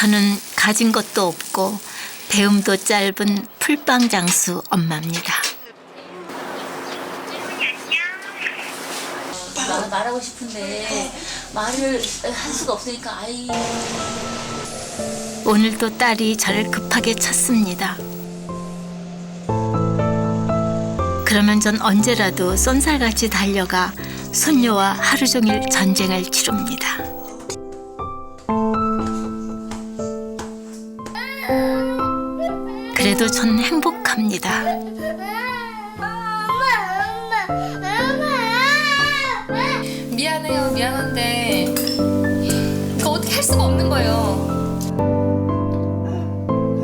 저는 가진 것도 없고 배움도 짧은 풀빵장수 엄마입니다. 말하고 싶은데 말을 할 수가 없으니까 아이. 오늘도 딸이 저를 급하게 쳤습니다. 그러면 전 언제라도 쏜살같이 달려가 손녀와 하루 종일 전쟁을 치릅니다. 그래도 전 행복합니다. 미안해요. 미안한데 이거 어떻게 할 수가 없는 거예요.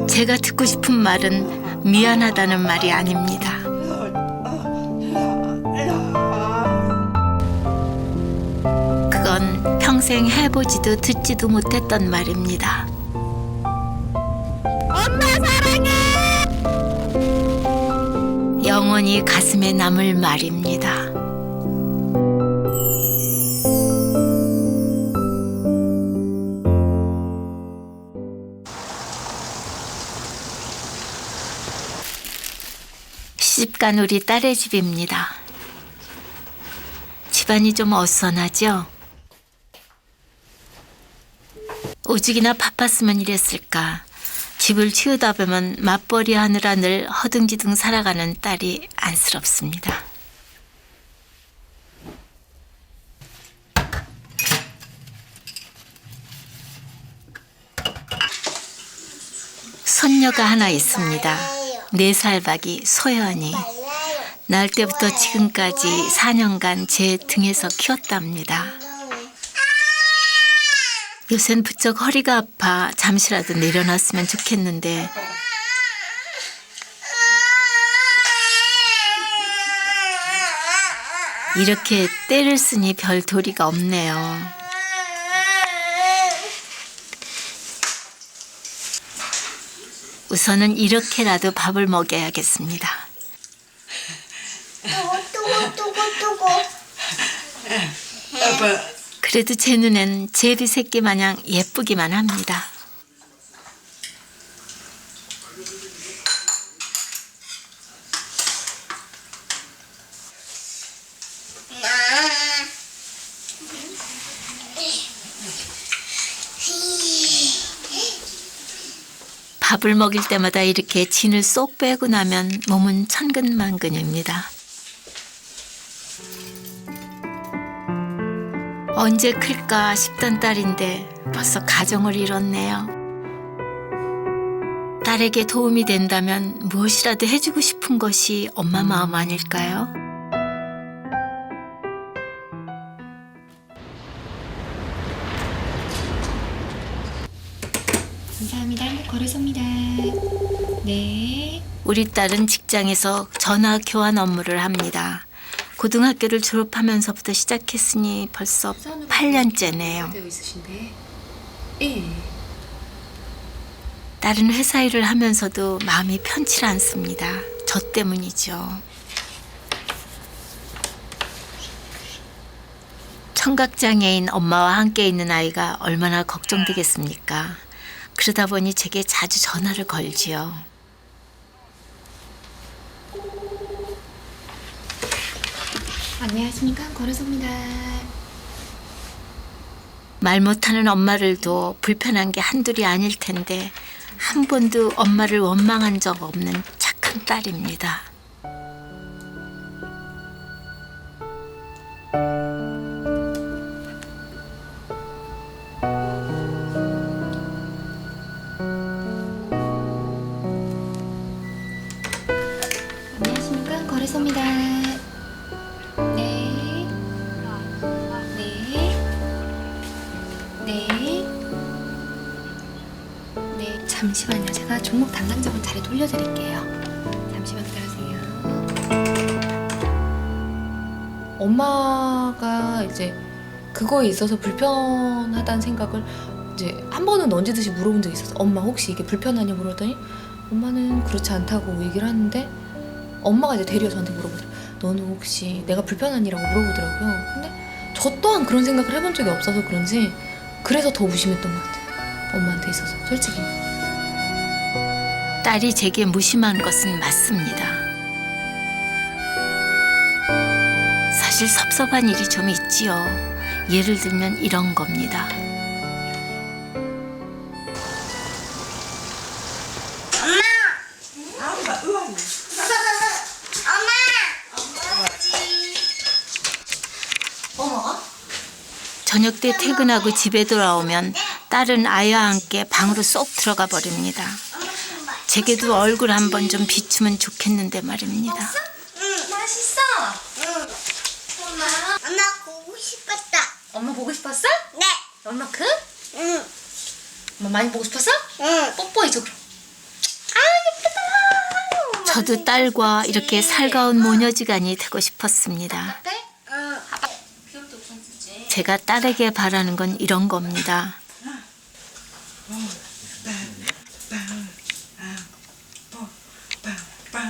제가 듣고 싶은 말은 미안하다는 말이 아닙니다. 그건 평생 해보지도 듣지도 못했던 말입니다. 엄마 사랑해! 영원히 가슴에 남을 말입니다. 시집간 우리 딸의 집입니다. 집안이 좀 어수선하죠? 오죽이나 바빴으면 이랬을까. 집을 치우다 보면 맞벌이 하느라 늘 허둥지둥 살아가는 딸이 안쓰럽습니다. 손녀가 하나 있습니다. 4살 박이 소연이. 낳을 때부터 지금까지 4년간 제 등에서 키웠답니다. 요샌 부쩍 허리가 아파 잠시라도 내려놨으면 좋겠는데 이렇게 떼를 쓰니 별 도리가 없네요. 우선은 이렇게라도 밥을 먹여야겠습니다. 그래도 제 눈엔 제비 새끼 마냥 예쁘기만 합니다. 밥을 먹일 때마다 이렇게 진을 쏙 빼고 나면 몸은 천근만근입니다. 언제 클까 싶던 딸인데 벌써 가정을 이뤘네요. 딸에게 도움이 된다면 무엇이라도 해주고 싶은 것이 엄마 마음 아닐까요? 감사합니다. 거래소입니다. 네. 우리 딸은 직장에서 전화 교환 업무를 합니다. 고등학교를 졸업하면서부터 시작했으니 벌써 8년째네요. 되어 있으신데. 예. 딸은 회사 일을 하면서도 마음이 편치 않습니다. 저 때문이죠. 청각장애인 엄마와 함께 있는 아이가 얼마나 걱정되겠습니까? 그러다 보니 제게 자주 전화를 걸지요. 안녕하십니까. 거래소입니다. 말 못하는 엄마를 둬 불편한 게 한둘이 아닐 텐데 한 번도 엄마를 원망한 적 없는 착한 딸입니다. 안녕하십니까. 거래소입니다. 네. 네. 네. 네. 잠시만요. 제가 종목 담당자분 자리 돌려드릴게요. 잠시만 기다리세요. 엄마가 이제 그거에 있어서 불편하다는 생각을 이제 한 번은 넌지듯이 물어본 적이 있어서 엄마 혹시 이게 불편하냐 물었더니 엄마는 그렇지 않다고 얘기를 하는데 엄마가 이제 되려 저한테 물어보더라고요. 너는 혹시 내가 불편하니라고 물어보더라고요. 근데 저 또한 그런 생각을 해본 적이 없어서 그런지 그래서 더 무심했던 것 같아요. 엄마한테 있어서 솔직히. 딸이 제게 무심한 것은 맞습니다. 사실 섭섭한 일이 좀 있지요. 예를 들면 이런 겁니다. 저녁 때 퇴근하고 집에 돌아오면 딸은 아이와 함께 방으로 쏙 들어가 버립니다. 제게도 얼굴 한번 좀 비추면 좋겠는데 말입니다. 맛있어. 엄마 보고 싶었다. 엄마 보고 싶었어? 네. 얼마큼? 응. 엄마 많이 보고 싶었어? 응. 뽀뽀해줘 그럼. 저도 딸과 이렇게 살가운 모녀지간이 되고 싶었습니다. 응. 제가 딸에게 바라는 건 이런 겁니다.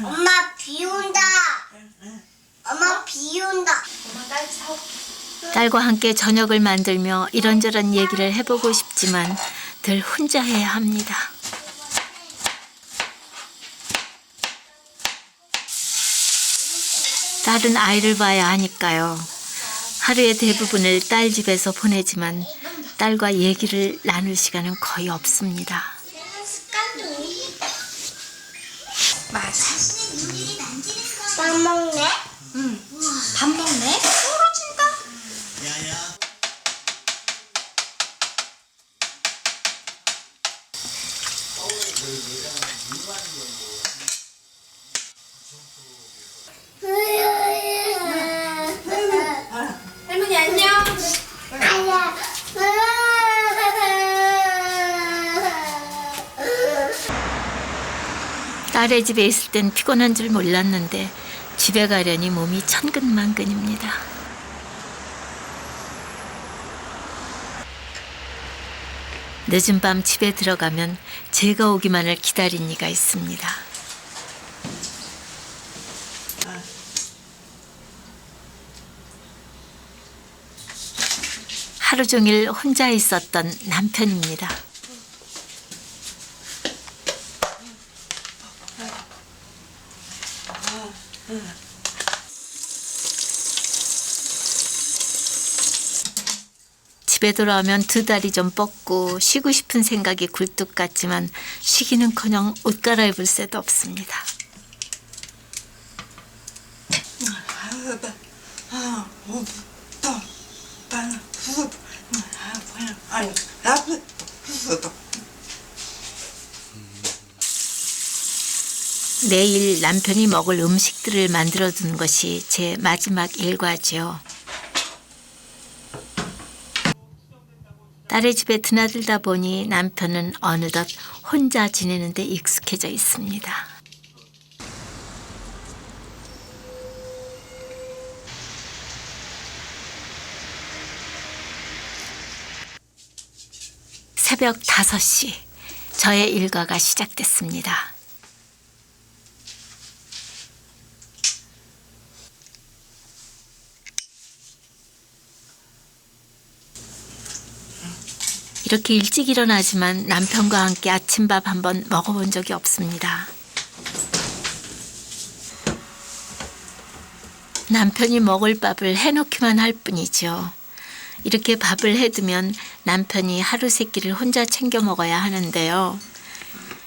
엄마 비 온다. 엄마 비 온다. 엄마 딸 사오. 딸과 함께 저녁을 만들며 이런저런 얘기를 해보고 싶지만 늘 혼자 해야 합니다. 딸은 아이를 봐야 하니까요. 하루의 대부분을 딸 집에서 보내지만 딸과 얘기를 나눌 시간은 거의 없습니다. 맞아. 밥 먹네. 응. 밥 먹네. 떨어진다. 할머니 안녕. 아야. 딸의 집에 있을 땐 피곤한 줄 몰랐는데 집에 가려니 몸이 천근만근입니다. 늦은 밤 집에 들어가면 제가 오기만을 기다린 이가 있습니다. 하루 종일 혼자 있었던 남편입니다. 집에 돌아오면 두 다리 좀 뻗고 쉬고 싶은 생각이 굴뚝 같지만 쉬기는커녕 옷 갈아입을 새도 없습니다. 내일 남편이 먹을 음식들을 만들어두는 것이 제 마지막 일과지요. 딸의 집에 드나들다 보니 남편은 어느덧 혼자 지내는 데 익숙해져 있습니다. 새벽 5시, 저의 일과가 시작됐습니다. 이렇게 일찍 일어나지만 남편과 함께 아침밥 한번 먹어본 적이 없습니다. 남편이 먹을 밥을 해놓기만 할 뿐이죠. 이렇게 밥을 해두면 남편이 하루 세 끼를 혼자 챙겨 먹어야 하는데요.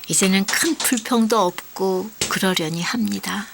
이제는 큰 불평도 없고 그러려니 합니다.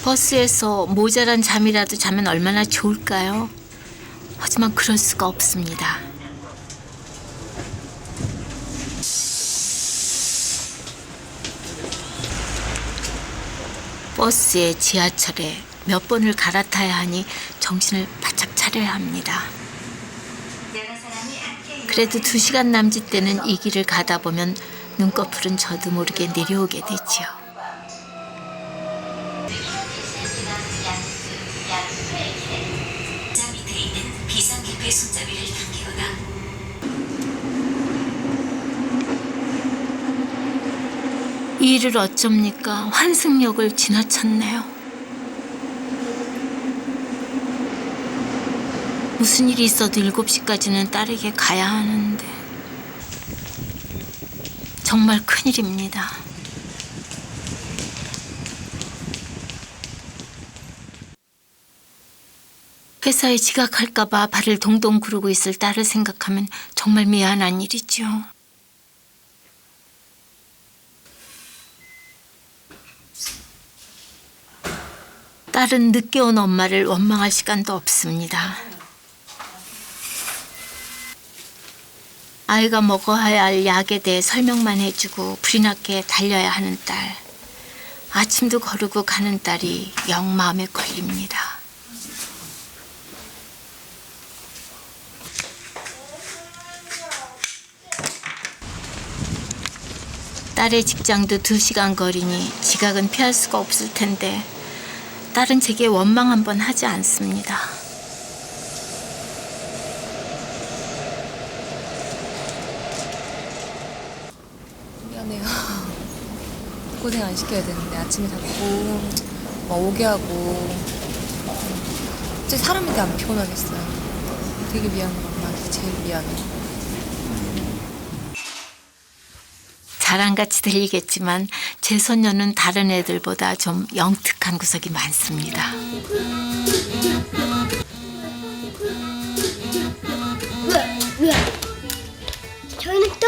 버스에서 모자란 잠이라도 자면 얼마나 좋을까요? 하지만 그럴 수가 없습니다. 버스에 지하철에 몇 번을 갈아타야 하니 정신을 바짝 차려야 합니다. 그래도 2시간 남짓 되는 이 길을 가다 보면 눈꺼풀은 저도 모르게 내려오게 되지요. 밑에 있는 비상기표 손잡이를 당기거나 이 일을 어쩝니까? 환승역을 지나쳤네요. 무슨 일이 있어도 7시까지는 딸에게 가야 하는데 정말 큰일입니다. 회사에 지각할까 봐 발을 동동 구르고 있을 딸을 생각하면 정말 미안한 일이죠. 딸은 늦게 온 엄마를 원망할 시간도 없습니다. 아이가 먹어야 할 약에 대해 설명만 해주고 불이 나게 달려야 하는 딸. 아침도 거르고 가는 딸이 영 마음에 걸립니다. 딸의 직장도 2시간 거리니 지각은 피할 수가 없을 텐데 딸은 제게 원망 한 번 하지 않습니다. 미안해요. 고생 안 시켜야 되는데 아침에 자꾸 오게 하고 진짜 사람인데 안 피곤하겠어요. 되게 미안해. 엄마한테 제일 미안해. 자랑같이 들리겠지만 제 손녀는 다른 애들보다 좀 영특한 구석이 많습니다. 저희는 또?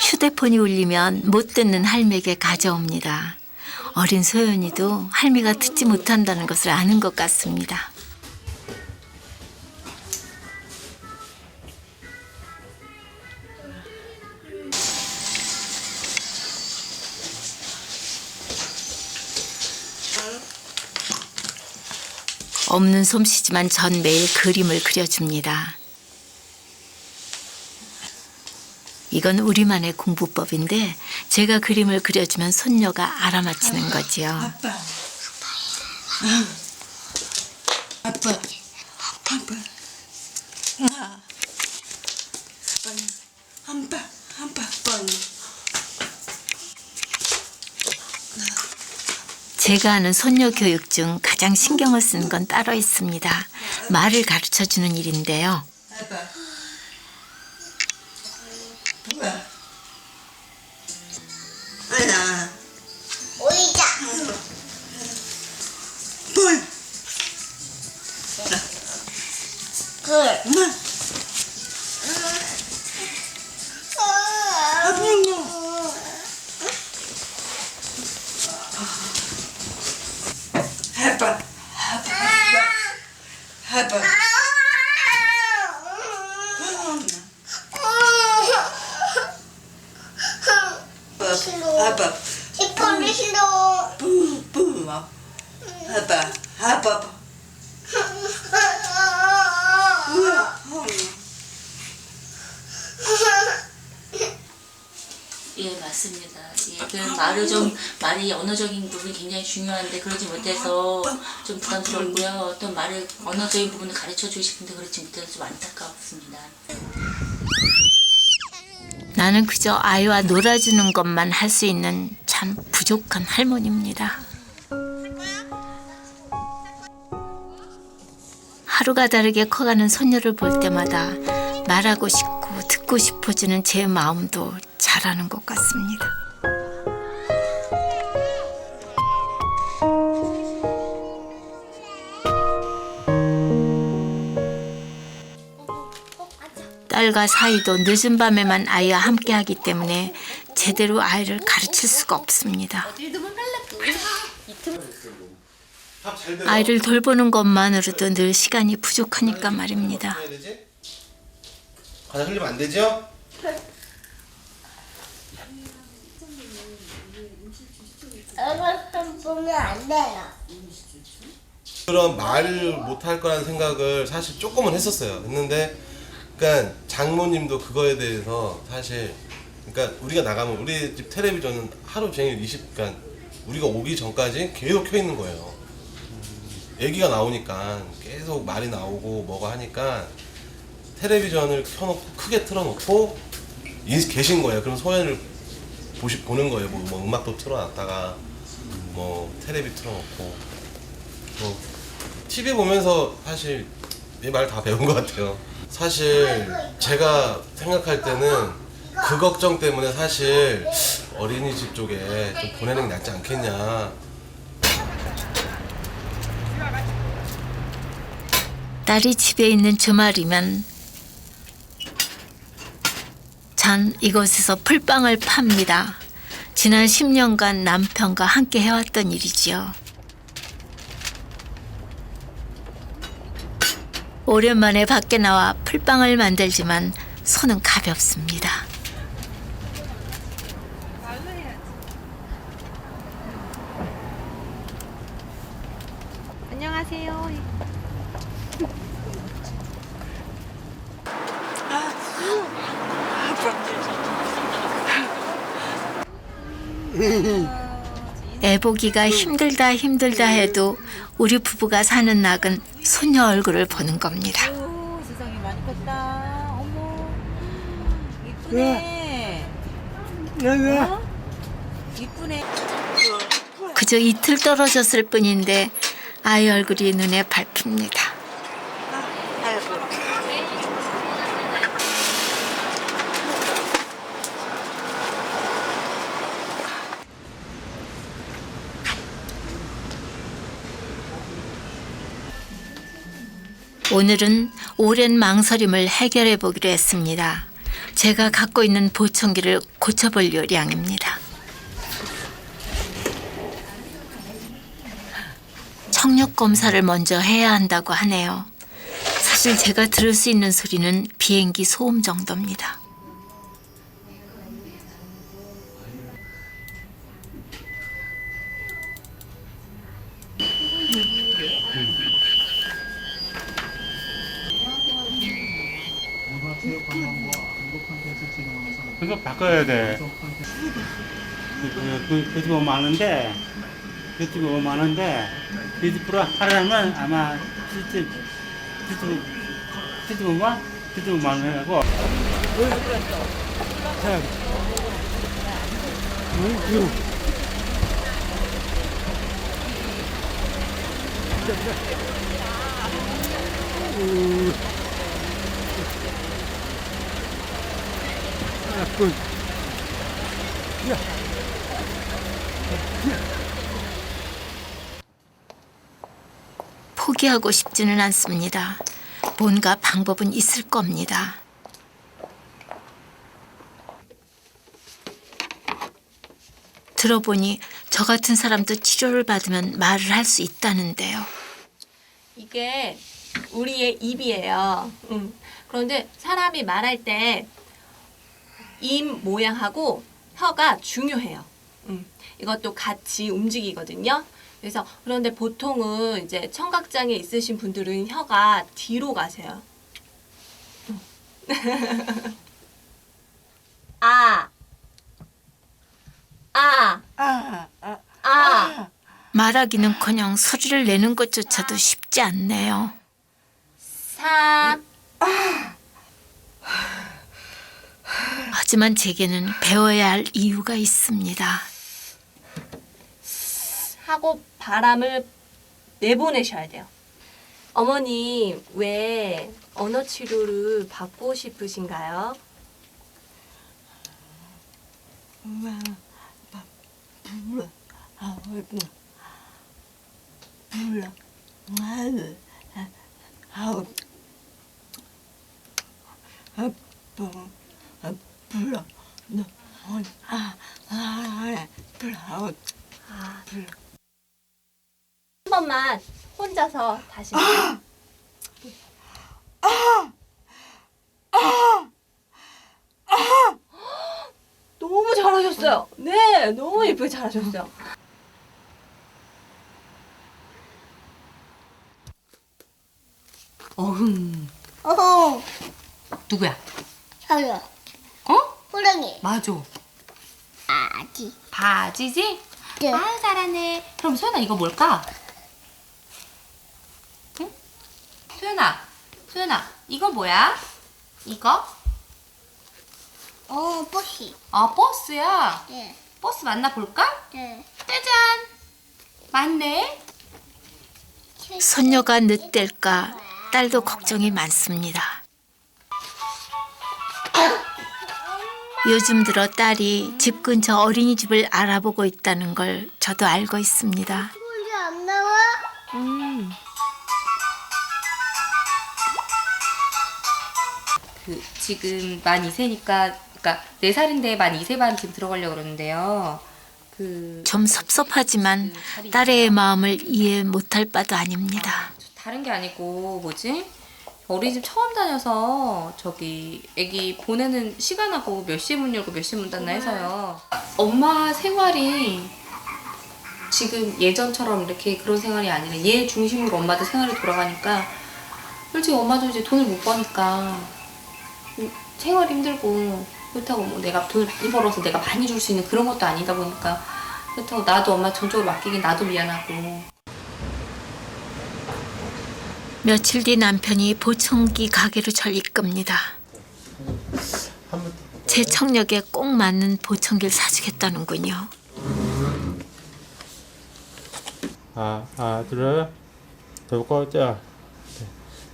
휴대폰이 울리면 못 듣는 할미에게 가져옵니다. 어린 소연이도 할미가 듣지 못한다는 것을 아는 것 같습니다. 없는 솜씨지만 전 매일 그림을 그려줍니다. 이건 우리만의 공부법인데 제가 그림을 그려주면 손녀가 알아맞히는 거지요. 아빠. 아빠. 아빠. 아빠. 아빠. 제가 하는 손녀 교육 중 가장 신경을 쓰는 건 따로 있습니다. 말을 가르쳐주는 일인데요. 아빠. 뭐야? 아야. 오이자. 뭘? 글. 엄마. 아빠. 아빠. 아빠. 아빠. 이빨이 싫어. 뿜뿜. 아빠. 아빠. 예, 맞습니다. 예, 그 말이 언어적인 부분이 굉장히 중요한데 그러지 못해서 좀 부담스럽고요. 또 말을 언어적인 부분을 가르쳐 주고 싶은데 그렇지 못해서 좀 안타깝습니다. 나는 그저 아이와 놀아주는 것만 할 수 있는 참 부족한 할머니입니다. 하루가 다르게 커가는 손녀를 볼 때마다 말하고 싶고 듣고 싶어지는 제 마음도 자라는 것 같습니다. 딸과 사이도 늦은 밤에만 아이와 함께하기 때문에 제대로 아이를 가르칠 수가 없습니다. 아이를 돌보는 것만으로도 늘 시간이 부족하니까 말입니다. 과자 흘리면 안 되죠? 얼굴 보면 안 돼요. 그런 말을 못할 거라는 생각을 사실 조금은 했었어요. 했는데, 그러니까 장모님도 그거에 대해서 사실, 그러니까 우리가 나가면 우리 집 텔레비전은 하루 종일 그러니까 우리가 오기 전까지 계속 켜 있는 거예요. 얘기가 나오니까 계속 말이 나오고 뭐가 하니까 텔레비전을 켜놓고 크게 틀어놓고 계신 거예요. 그럼 소연을 보는 거예요. 뭐 음악도 틀어놨다가 뭐 텔레비 틀어놓고 뭐 TV 보면서 사실 이 말 다 배운 것 같아요. 사실 제가 생각할 때는 그 걱정 때문에 사실 어린이집 쪽에 좀 보내는 게 낫지 않겠냐. 딸이 집에 있는 주말이면 전 이곳에서 풀빵을 팝니다. 지난 10년간 남편과 함께 해왔던 일이지요. 오랜만에 밖에 나와 풀빵을 만들지만 손은 가볍습니다. 애보기가 힘들다 해도 우리 부부가 사는 낙은 소녀 얼굴을 보는 겁니다. 세상에 많이 컸다. 어머, 이쁘네. 어? 이쁘네. 그저 이틀 떨어졌을 뿐인데 아이 얼굴이 눈에 밟힙니다. 오늘은 오랜 망설임을 해결해 보기로 했습니다. 제가 갖고 있는 보청기를 고쳐볼 요량입니다. 청력 검사를 먼저 해야 한다고 하네요. 사실 제가 들을 수 있는 소리는 비행기 소음 정도입니다. 그거 바꿔야 돼. 그 집 오면 하는데, 그 집 오면 하는데, 그 집으로 하려면 아마 그 집 오면 하고. 포기하고 싶지는 않습니다. 뭔가 방법은 있을 겁니다. 들어보니 저 같은 사람도 치료를 받으면 말을 할 수 있다는데요. 이게 우리의 입이에요. 그런데 사람이 말할 때 입 모양하고 혀가 중요해요. 이것도 같이 움직이거든요. 그래서 그런데 보통은 이제 청각장애 있으신 분들은 혀가 뒤로 가세요. 아, 아, 아. 말하기는커녕 소리를 내는 것조차도 쉽지 않네요. 사. 하지만 제게는 배워야 할 이유가 있습니다. 하고 바람을 내보내셔야 돼요. 어머니 왜 언어 치료를 받고 싶으신가요? 한 번만 혼자서 다시. 너무 잘하셨어요. 네. 네, 너무 예쁘게 잘하셨어요. 어흥. 어허, 누구야? 저요. 어? 호랑이. 맞아. 아기. 바지지? 네. 아, 잘하네. 그럼 소연아 이거 뭘까? 응? 소연아, 이거 뭐야? 이거? 버시. 버스야. 네. 버스 맞나 볼까? 네. 짜잔. 맞네. 손녀가 늦댈까 딸도 걱정이 많습니다. 요즘 들어 딸이 집 근처 어린이집을 알아보고 있다는 걸 저도 알고 있습니다. 소리 안 나와? 지금 만 2세니까, 그러니까 4살인데 만 2세 반 지금 들어가려고 그러는데요. 좀 섭섭하지만 딸의 마음을 이해 못할 바도 아닙니다. 다른 게 아니고 뭐지? 어린이집 처음 다녀서 저기 애기 보내는 시간하고 몇 시에 문 열고 몇 시에 문 닫나 해서요. 엄마 생활이 지금 예전처럼 이렇게 그런 생활이 아니라 얘 중심으로 엄마도 생활이 돌아가니까 솔직히 엄마도 이제 돈을 못 버니까 생활이 힘들고 그렇다고 뭐 내가 돈을 많이 벌어서 내가 많이 줄 수 있는 그런 것도 아니다 보니까 그렇다고 나도 엄마 전적으로 맡기긴 나도 미안하고. 며칠 뒤 남편이 보청기 가게로 절 이끕니다. 제 청력에 꼭 맞는 보청기를 사주겠다는군요. 들어요? 저거 저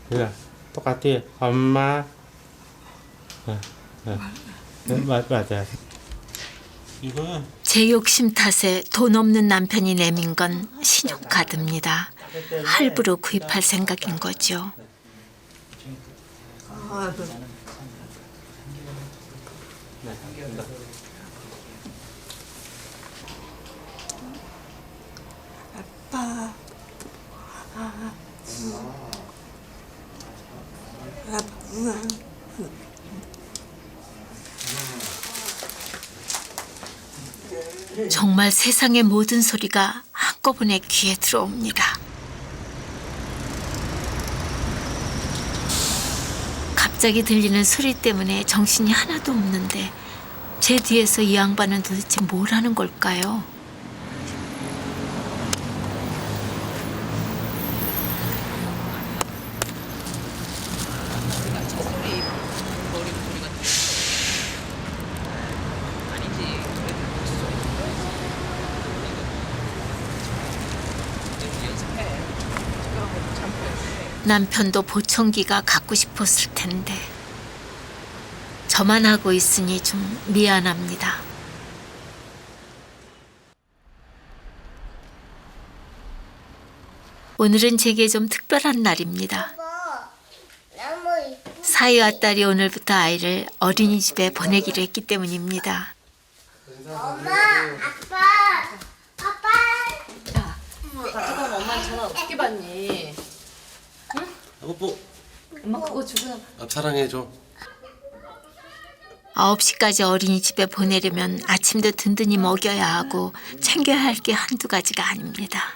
그래 똑같이 엄마 맞아 이거 제 욕심 탓에 돈 없는 남편이 내민 건 신용카드입니다. 할부로 구입할 생각인 거죠. 아빠. 정말 세상의 모든 소리가 한꺼번에 귀에 들어옵니다. 갑자기 들리는 소리 때문에 정신이 하나도 없는데 제 뒤에서 이 양반은 도대체 뭘 하는 걸까요? 남편도 보청기가 갖고 싶었을 텐데 저만 하고 있으니 좀 미안합니다. 오늘은 제게 좀 특별한 날입니다. 너무 이쁘. 사위와 딸이 오늘부터 아이를 어린이집에 보내기로 했기 때문입니다. 엄마, 아빠, 아빠. 잠깐만 엄마 전화 어떻게 받니? 여보, 엄마 그거 주고 사랑해줘. 9시까지 어린이집에 보내려면 아침도 든든히 먹여야 하고 챙겨야 할 게 한두 가지가 아닙니다.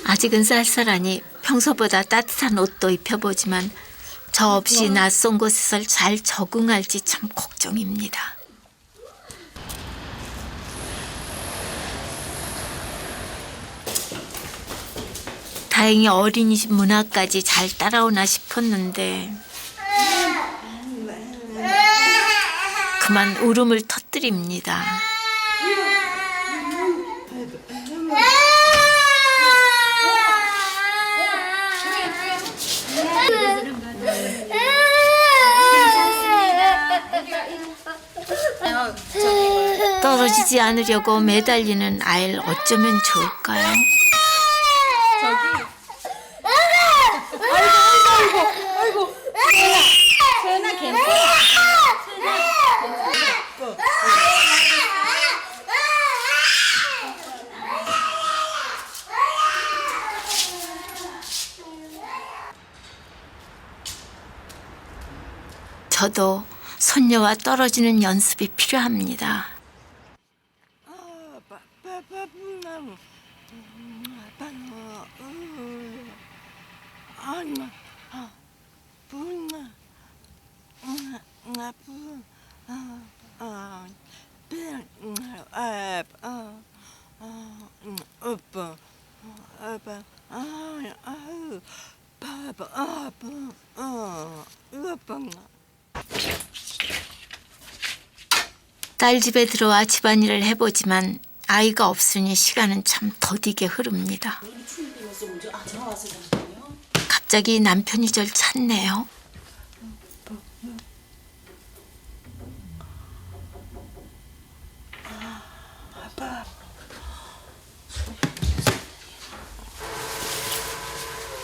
아직은 쌀쌀하니 평소보다 따뜻한 옷도 입혀보지만 저 없이 낯선 곳에서 잘 적응할지 참 걱정입니다. 다행히 어린이집 문 앞까지 잘 따라오나 싶었는데 그만 울음을 터뜨립니다. 떨어지지 않으려고 매달리는 아이를 어쩌면 좋을까요? 저도 손녀와 떨어지는 연습이 필요합니다. 딸 집에 들어와 집안일을 해보지만 아이가 없으니 시간은 참 더디게 흐릅니다. 갑자기 남편이 절 찾네요.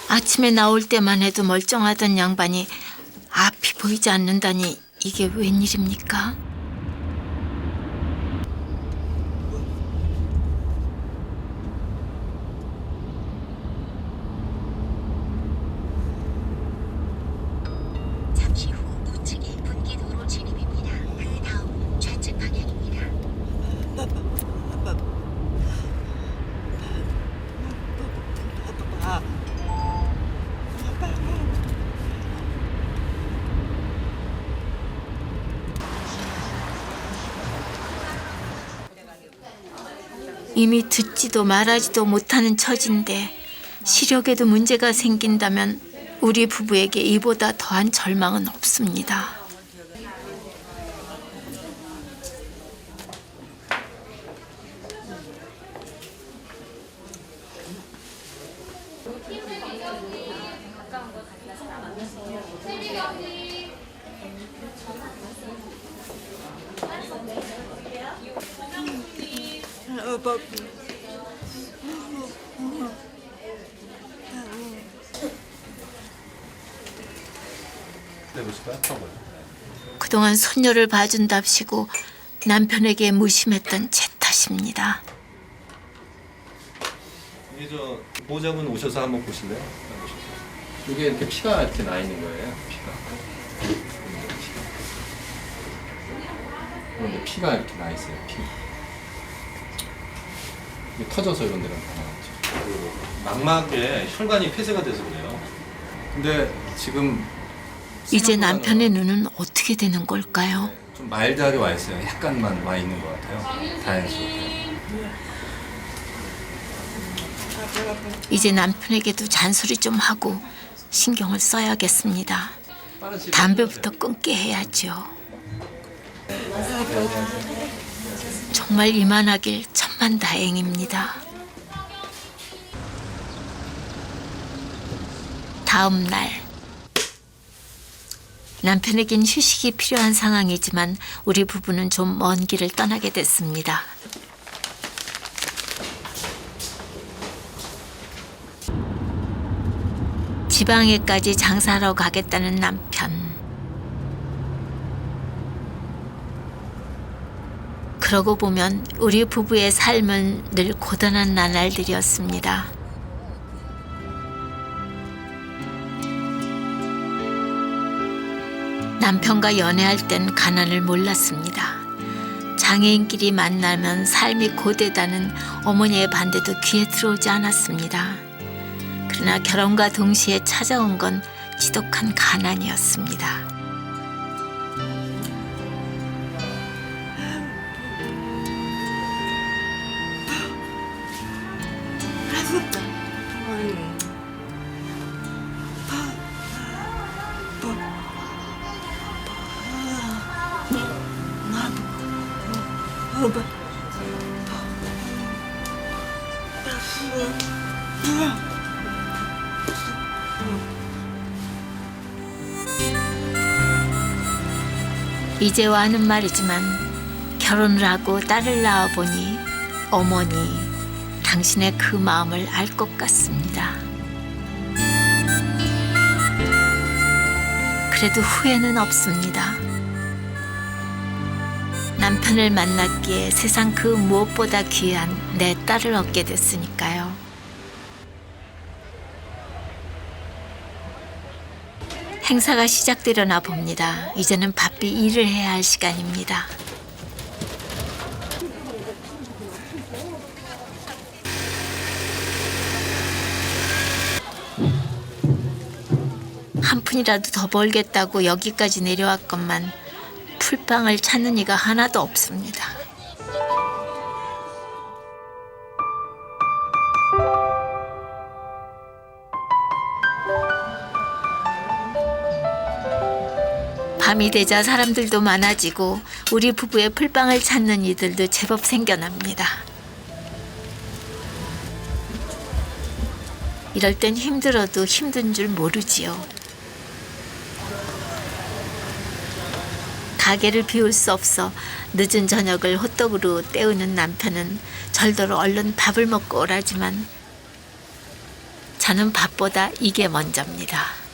아침에 나올 때만 해도 멀쩡하던 양반이 앞이 보이지 않는다니 이게 웬일입니까? 잠시 후 우측에 분기도로 진입입니다. 그 다음 좌측 방향입니다. 이미 듣지도 말하지도 못하는 처지인데 시력에도 문제가 생긴다면 우리 부부에게 이보다 더한 절망은 없습니다. 그동안 손녀를 봐준답시고 남편에게 무심했던 제 탓입니다. 이게 저 보호자분 오셔서 한번 보실래요? 이게 이렇게 피가 이렇게 나 있는 거예요. 그런데 피가 이렇게 나 있어요. 피. 이게 터져서 이런 데가 나왔죠. 망막에 혈관이 폐쇄가 돼서 그래요. 근데 지금 이제 남편의 눈은 어떻게 되는 걸까요? 좀 마일드하게 와 있어요. 약간만 와 있는 것 같아요. 다행스럽게. 이제 남편에게도 잔소리 좀 하고 신경을 써야겠습니다. 담배부터 끊게 해야죠. 정말 이만하길 천만다행입니다. 다음 날 남편에겐 휴식이 필요한 상황이지만 우리 부부는 좀 먼 길을 떠나게 됐습니다. 지방에까지 장사하러 가겠다는 남편. 그러고 보면 우리 부부의 삶은 늘 고단한 나날들이었습니다. 남편과 연애할 땐 가난을 몰랐습니다. 장애인끼리 만나면 삶이 고되다는 어머니의 반대도 귀에 들어오지 않았습니다. 그러나 결혼과 동시에 찾아온 건 지독한 가난이었습니다. 이제와는 말이지만 결혼을 하고 딸을 낳아보니 어머니, 당신의 그 마음을 알 것 같습니다. 그래도 후회는 없습니다. 남편을 만났기에 세상 그 무엇보다 귀한 내 딸을 얻게 됐으니까요. 행사가 시작되려나 봅니다. 이제는 바삐 일을 해야 할 시간입니다. 한 푼이라도 더 벌겠다고 여기까지 내려왔건만 풀빵을 찾는 이가 하나도 없습니다. 밤이 되자 사람들도 많아지고 우리 부부의 풀빵을 찾는 이들도 제법 생겨납니다. 이럴 땐 힘들어도 힘든 줄 모르지요. 가게를 비울 수 없어 늦은 저녁을 호떡으로 때우는 남편은 절더러 얼른 밥을 먹고 오라지만 저는 밥보다 이게 먼저입니다.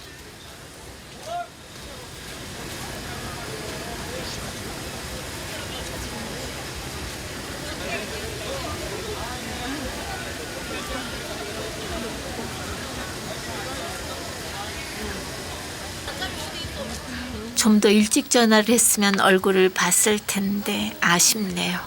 좀 더 일찍 전화를 했으면 얼굴을 봤을 텐데 아쉽네요.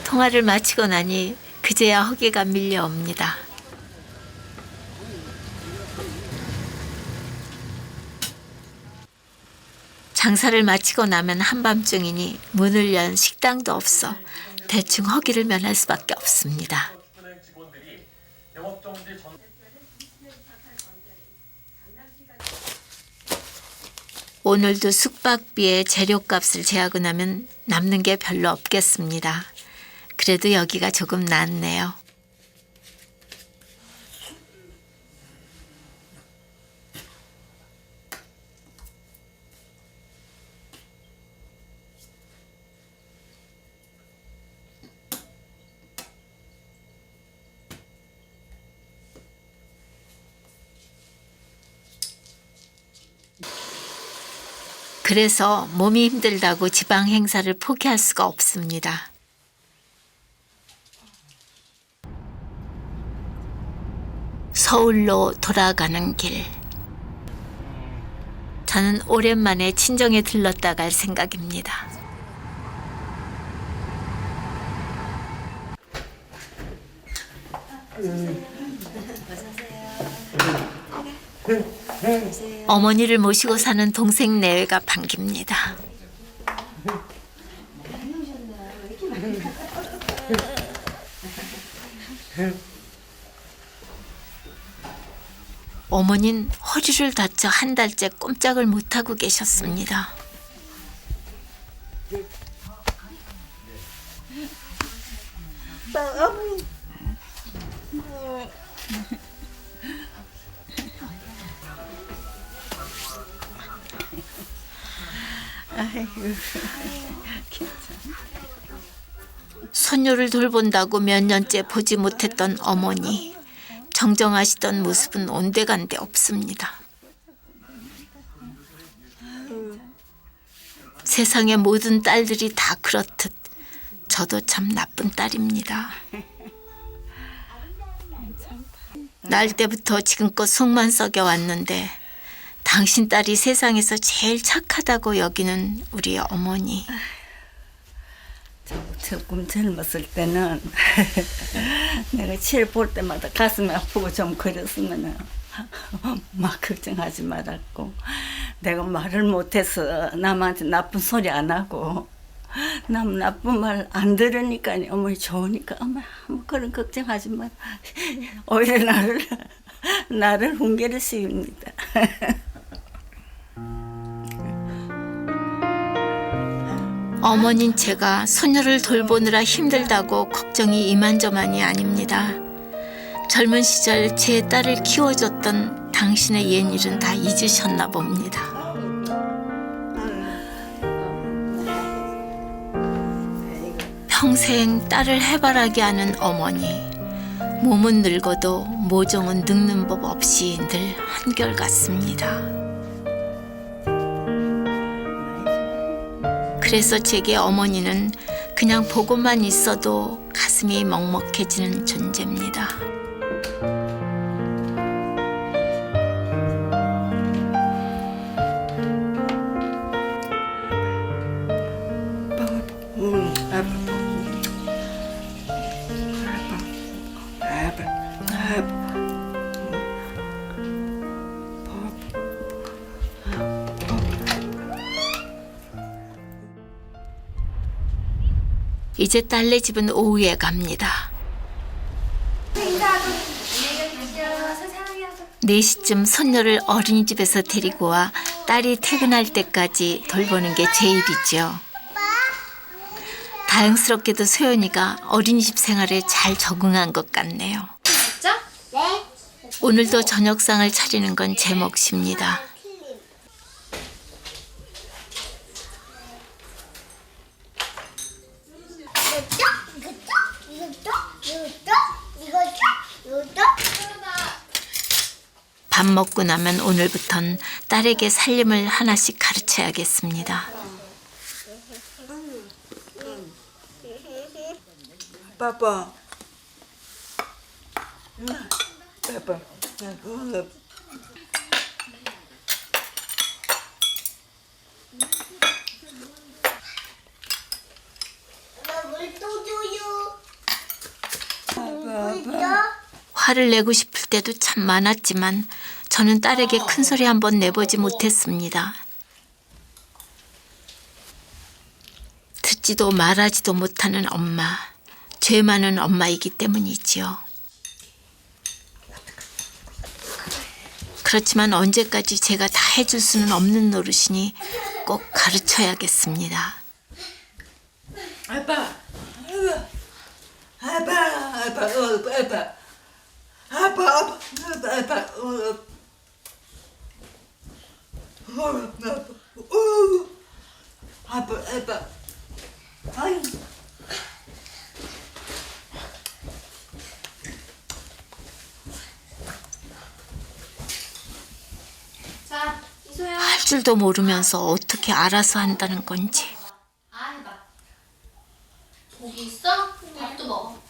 통화를 마치고 나니 그제야 허기가 밀려옵니다. 장사를 마치고 나면 한밤중이니 문을 연 식당도 없어 대충 허기를 면할 수밖에 없습니다. 오늘도 숙박비에 재료값을 제하고 나면 남는 게 별로 없겠습니다. 그래도 여기가 조금 낫네요. 그래서 몸이 힘들다고 지방 행사를 포기할 수가 없습니다. 서울로 돌아가는 길. 저는 오랜만에 친정에 들렀다 갈 생각입니다. 어머니를 모시고 사는 동생 내외가 반깁니다. 어머니는 허리를 다쳐 한 달째 꼼짝을 못하고 계셨습니다. 손녀를 돌본다고 몇 년째 보지 못했던 어머니. 정정하시던 모습은 온데간데 없습니다. 세상의 모든 딸들이 다 그렇듯 저도 참 나쁜 딸입니다. 날 때부터 지금껏 속만 썩여왔는데 당신 딸이 세상에서 제일 착하다고 여기는 우리 어머니. 조금 젊었을 때는 내가 칠 볼 때마다 가슴이 아프고 좀 그랬으면 막 걱정하지 말았고, 내가 말을 못해서 남한테 나쁜 소리 안 하고 남 나쁜 말 안 들으니까 어머니 좋으니까 어머 그런 걱정하지 마. 오히려 나를 훈계를 씌웁니다. 어머닌 제가 손녀를 돌보느라 힘들다고 걱정이 이만저만이 아닙니다. 젊은 시절 제 딸을 키워줬던 당신의 옛 일은 다 잊으셨나 봅니다. 평생 딸을 해바라기 하는 어머니. 몸은 늙어도 모종은 늙는 법 없이 늘 한결같습니다. 그래서 제게 어머니는 그냥 보고만 있어도 가슴이 먹먹해지는 존재입니다. 이제 딸네 집은 오후에 갑니다. 4시쯤 손녀를 어린이집에서 데리고 와 딸이 퇴근할 때까지 돌보는 게 제 일이죠. 다행스럽게도 소연이가 어린이집 생활에 잘 적응한 것 같네요. 네. 오늘도 저녁상을 차리는 건 제 몫입니다. 밥 먹고 나면 오늘부턴 딸에게 살림을 하나씩 가르쳐야겠습니다. 빠빠. 빠빠. 물또 줘요. 화를 내고 싶을 때도 참 많았지만 저는 딸에게 큰 소리 한번 내보지 못했습니다. 듣지도 말하지도 못하는 엄마, 죄 많은 엄마이기 때문이지요. 그렇지만 언제까지 제가 다 해줄 수는 없는 노릇이니 꼭 가르쳐야겠습니다. 아빠. 아빠. 아빠. 아빠. 아빠. 아빠. 아빠. 아빠. 아빠. 아이. 할 줄도 모르면서 어떻게 알아서 한다는 건지. 고기 있어? 밥도 먹어.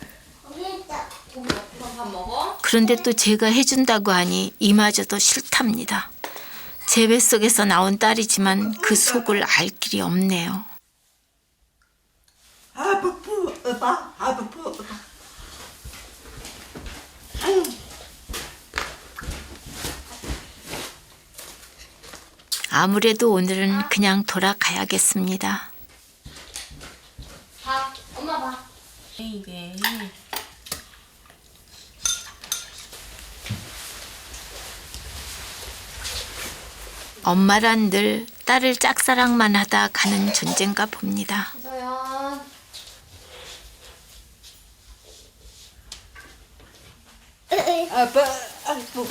밥 먹어? 그런데 또 제가 해준다고 하니 이마저도 싫답니다. 제 뱃속에서 나온 딸이지만 그 속을 알 길이 없네요. 아빠. 아빠. 아빠. 아무래도 오늘은 그냥 돌아가야겠습니다. 밥. 엄마 밥. 이게. 엄마란 늘 딸을 짝사랑만 하다 가는 존재인가 봅니다. 소연. 아빠. 아빠.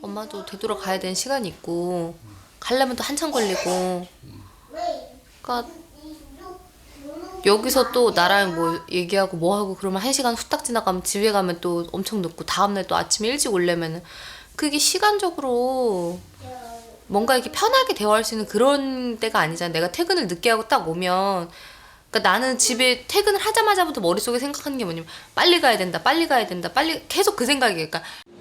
엄마도 되돌아가야 되는 시간이 있고 가려면 또 한참 걸리고 그러니까 여기서 또 나랑 뭐 얘기하고 뭐 하고 그러면 1시간 후딱 지나가면 집에 가면 또 엄청 늦고 다음날 또 아침에 일찍 오려면 그게 시간적으로 뭔가 이렇게 편하게 대화할 수 있는 그런 때가 아니잖아. 내가 퇴근을 늦게 하고 딱 오면 그러니까 나는 집에 퇴근을 하자마자부터 머릿속에 생각하는 게 뭐냐면 빨리 가야 된다 빨리 가야 된다 빨리 계속 그 생각이니까 그러니까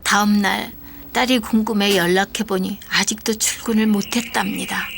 다음 날 딸이 궁금해 연락해보니 아직도 출근을 못했답니다.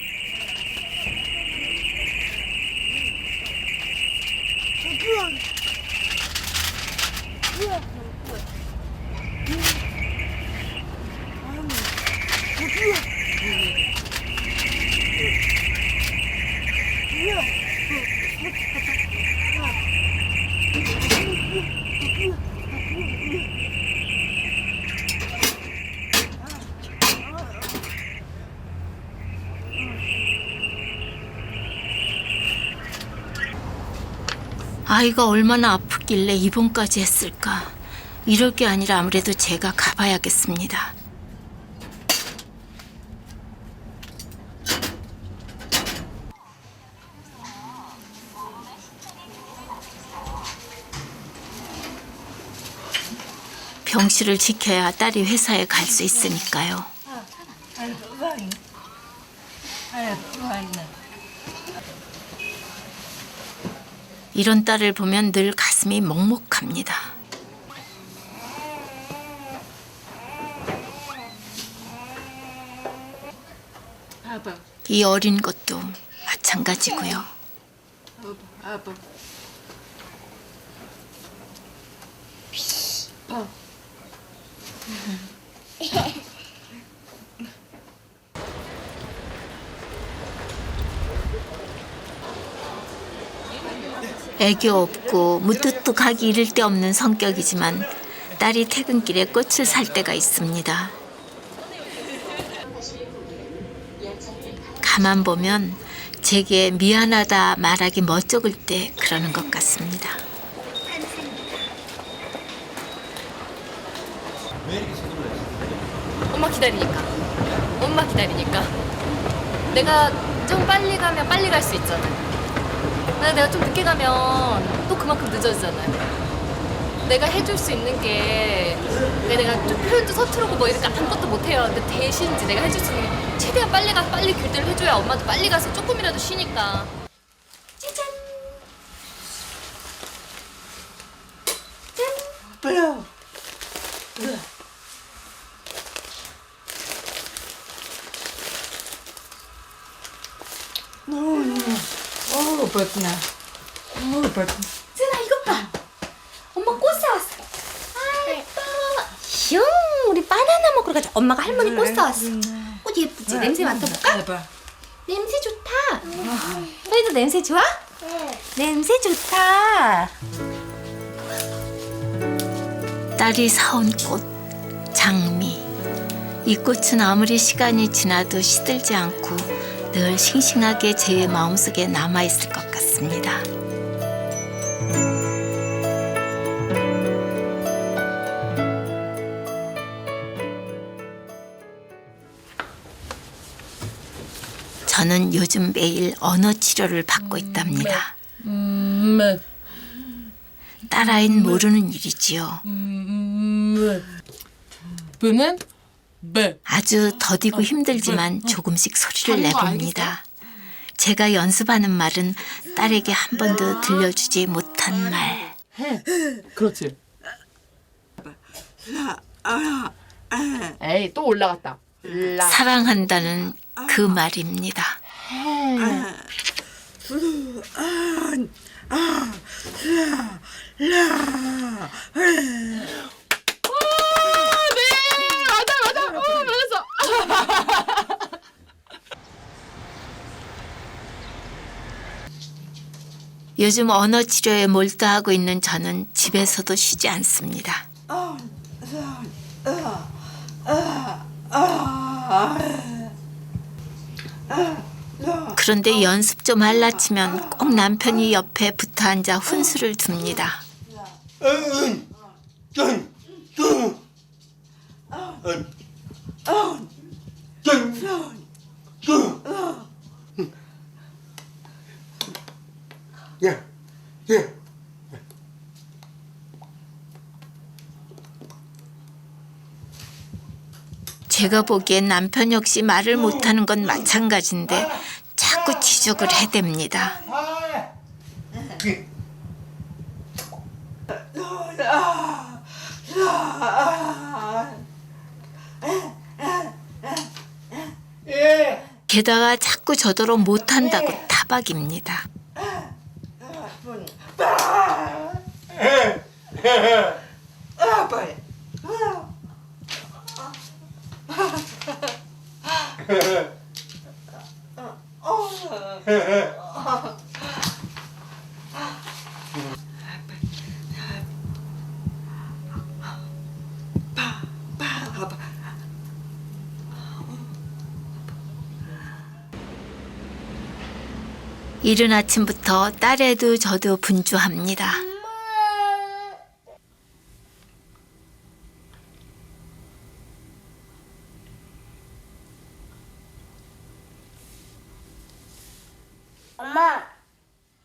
아이가 얼마나 아프길래 입원까지 했을까. 이럴 게 아니라 아무래도 제가 가봐야겠습니다. 병실을 지켜야 딸이 회사에 갈 수 있으니까요. 이런 딸을 보면 늘 가슴이 먹먹합니다. 이 어린 것도 마찬가지고요. 애교 없고 무뚝뚝하기 이를 데 없는 성격이지만 딸이 퇴근길에 꽃을 살 때가 있습니다. 가만 보면 제게 미안하다 말하기 멋쩍을 때 그러는 것 같습니다. 엄마 기다리니까. 엄마 기다리니까. 내가 좀 빨리 가면 빨리 갈 수 있잖아. 근데 내가 좀 늦게 가면 또 그만큼 늦어지잖아요. 내가 해줄 수 있는 게 내가 좀 표현도 서투르고 뭐 이렇게 아무것도 못해요. 근데 대신 이제 내가 해줄 수 있는 게 최대한 빨리 가서 빨리 교대를 해줘야 엄마도 빨리 가서 조금이라도 쉬니까. 짜잔. 빨리. 배트나. 배트. 쟤나 이것 봐. 엄마 꽃 사왔어. 아 예뻐. 슝 우리 바나나 먹으러 가자. 엄마가 할머니 꽃 사왔어. 꽃 예쁘지? 냄새 맡아볼까? 냄새 좋다. 너희도 냄새 좋아? 냄새 좋다. 딸이 사온 꽃, 장미. 이 꽃은 아무리 시간이 지나도 시들지 않고 늘 싱싱하게 제 마음속에 남아있을 것 같습니다. 저는 요즘 매일 언어 치료를 받고 있답니다. 딸아이는 모르는 일이지요. 브는 아주 더디고 힘들지만 조금씩 소리를 내봅니다. 제가 연습하는 말은 딸에게 한 번도 들려주지 못한 말. 그렇지. 에이 또 올라갔다. 사랑한다는 그 말입니다. 요즘 언어 치료에 몰두하고 있는 저는 집에서도 쉬지 않습니다. 그런데 연습 좀 할라치면 꼭 남편이 옆에 붙어 앉아 훈수를 둡니다. 제가 보기엔 남편 역시 말을 못하는 건 마찬가지인데 자꾸 지적을 해댑니다. 게다가 자꾸 저더러 못한다고 타박입니다. 이른 아침부터 딸애도 저도 분주합니다. 엄마.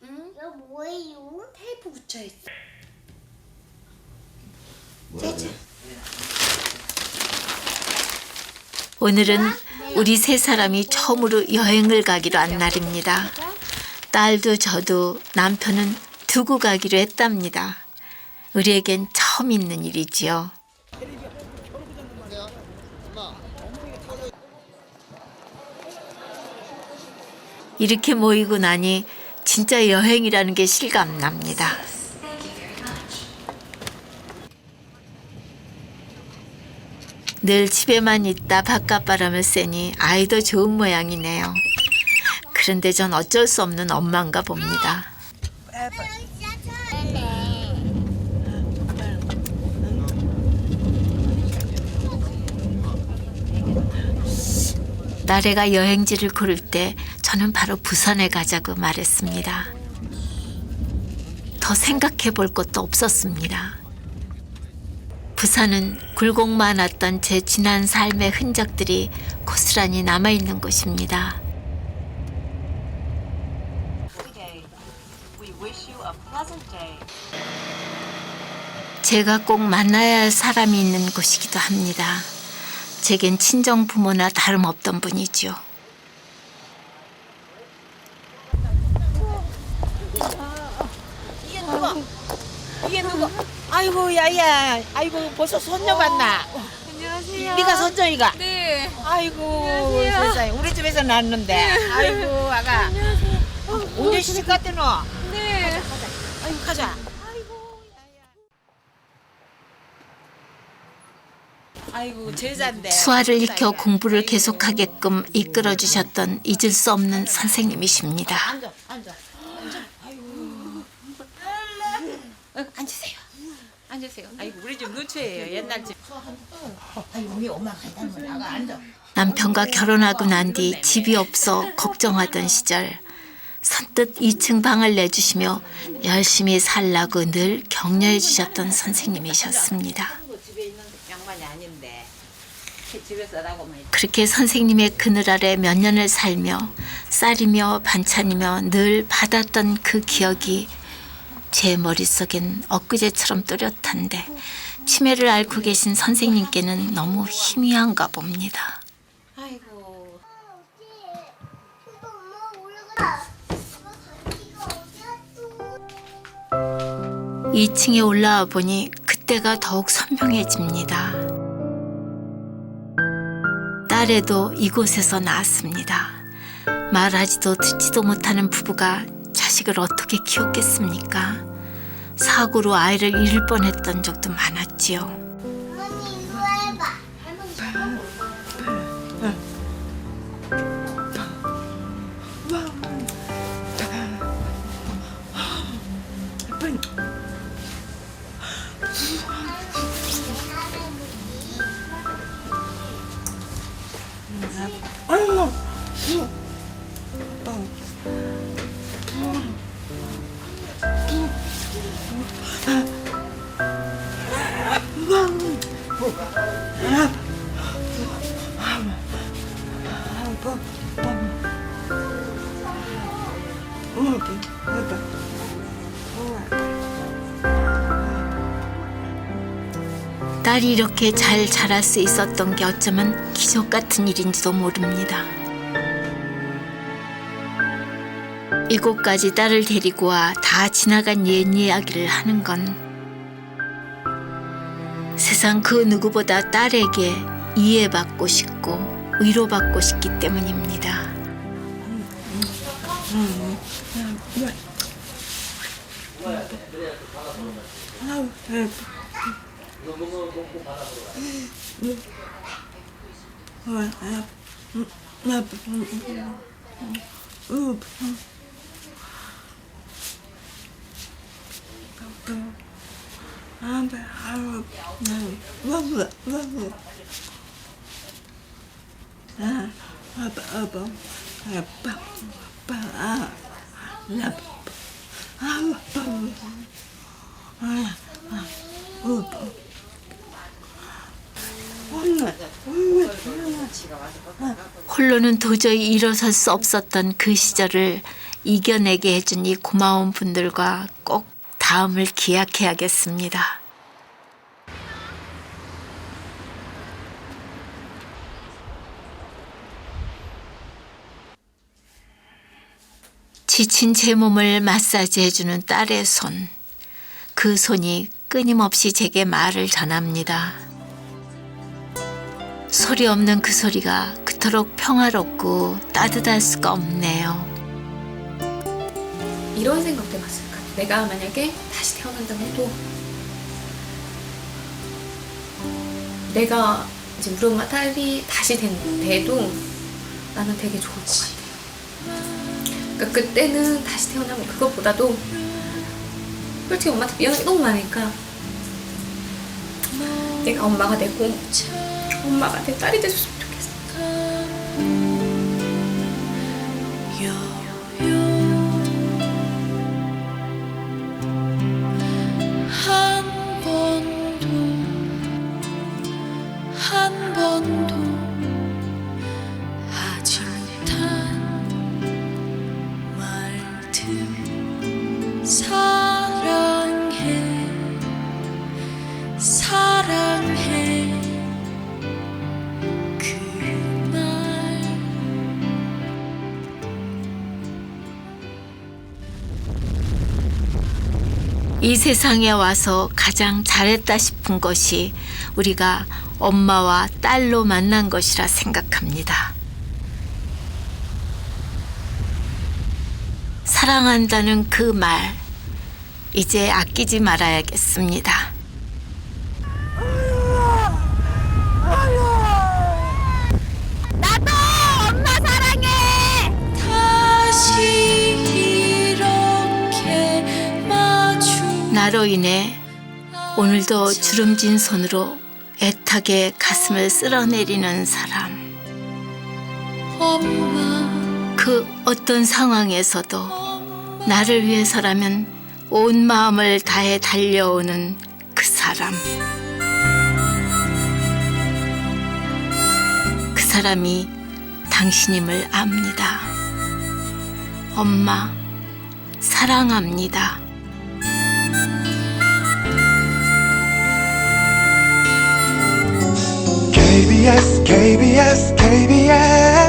응? 이거 뭐예요? 테이프 붙여 있어. 오늘은 우리 세 사람이 처음으로 여행을 가기로 한 날입니다. 딸도 저도 남편은 두고 가기로 했답니다. 우리에겐 처음 있는 일이지요. 이렇게 모이고 나니 진짜 여행이라는 게 실감납니다. 늘 집에만 있다 바깥바람을 쐬니 아이도 좋은 모양이네요. 그런데 전 어쩔 수 없는 엄마인가 봅니다. 딸애가 여행지를 고를 때 저는 바로 부산에 가자고 말했습니다. 더 생각해 볼 것도 없었습니다. 부산은 굴곡 많았던 제 지난 삶의 흔적들이 고스란히 남아있는 곳입니다. 제가 꼭 만나야 할 사람이 있는 곳이기도 합니다. 제겐 친정 부모나 다름없던 분이죠. 이게 누구? 아이고 야야. 아이고 벌써 손녀 봤나? 안녕하세요. 네가 손녀이가? 네. 아이고 안녕하세요. 세상에 우리 집에서 낳았는데. 아이고 아가. 언제 시집 갔대 너? 네. 아이고 가자. 아이고 제자인데. 수아를 익혀 공부를 계속하게끔 이끌어주셨던 잊을 수 없는 선생님이십니다. 앉아 앉아. 아이고. 앉으세요. 앉으세요. 아이고 우리 집 누추예요. 옛날 집. 아이고 우리 엄마 간다면 아가 앉아. 남편과 결혼하고 난 뒤 집이 없어 걱정하던 시절 선뜻 2층 방을 내주시며 열심히 살라고 늘 격려해 주셨던 선생님이셨습니다. 집에 있는 양반이 아닌데 집에서 라고 그렇게 선생님의 그늘 아래 몇 년을 살며 쌀이며 반찬이며 늘 받았던 그 기억이 제 머릿속엔 엊그제처럼 또렷한데 치매를 앓고 계신 선생님께는 너무 희미한가 봅니다. 아이고. 엄마 올라가. 2층에 올라와 보니 그때가 더욱 선명해집니다. 딸애도 이곳에서 낳았습니다. 말하지도 듣지도 못하는 부부가 자식을 어떻게 키웠겠습니까? 사고로 아이를 잃을 뻔했던 적도 많았지요. 어머니 이거 해봐. 딸이 이렇게 잘 자랄 수 있었던 게 어쩌면 기적 같은 일인지도 모릅니다. 이곳까지 딸을 데리고 와 다 지나간 옛 이야기를 하는 건 세상 그 누구보다 딸에게 이해받고 싶고 위로받고 싶기 때문입니다. 홀로는 도저히 일어설 수 없었던 그 시절을 이겨내게 해준 이 고마운 분들과 꼭 다음을 기약해야겠습니다. 지친 제 몸을 마사지해주는 딸의 손. 그 손이 끊임없이 제게 말을 전합니다. 소리 없는 그 소리가 그토록 평화롭고 따뜻할 수가 없네요. 이런 생각도 해봤어요. 내가 만약에 다시 태어난다고 해도 내가 이제 우리 엄마 딸이 다시 돼도 나는 되게 좋을 것 같아요. 그러니까 그때는 다시 태어나면 그것보다도 솔직히 엄마한테 미안한 게 너무 많으니까 내가 엄마가 되고 엄마가 내 딸이 돼줬으면 좋겠어. 한 번도 하지 못한 말들 사랑해 사랑해 그 말 이 세상에 와서 가장 잘했다 싶은 것이 우리가 엄마와 딸로 만난 것이라 생각합니다. 사랑한다는 그 말, 이제 아끼지 말아야겠습니다. 나도 엄마 사랑해! 다시 이렇게 마주 나로 인해 오늘도 주름진 손으로 애타게 가슴을 쓸어내리는 사람. 엄마 그 어떤 상황에서도 나를 위해서라면 온 마음을 다해 달려오는 그 사람. 그 사람이 당신임을 압니다. 엄마, 사랑합니다. KBS KBS KBS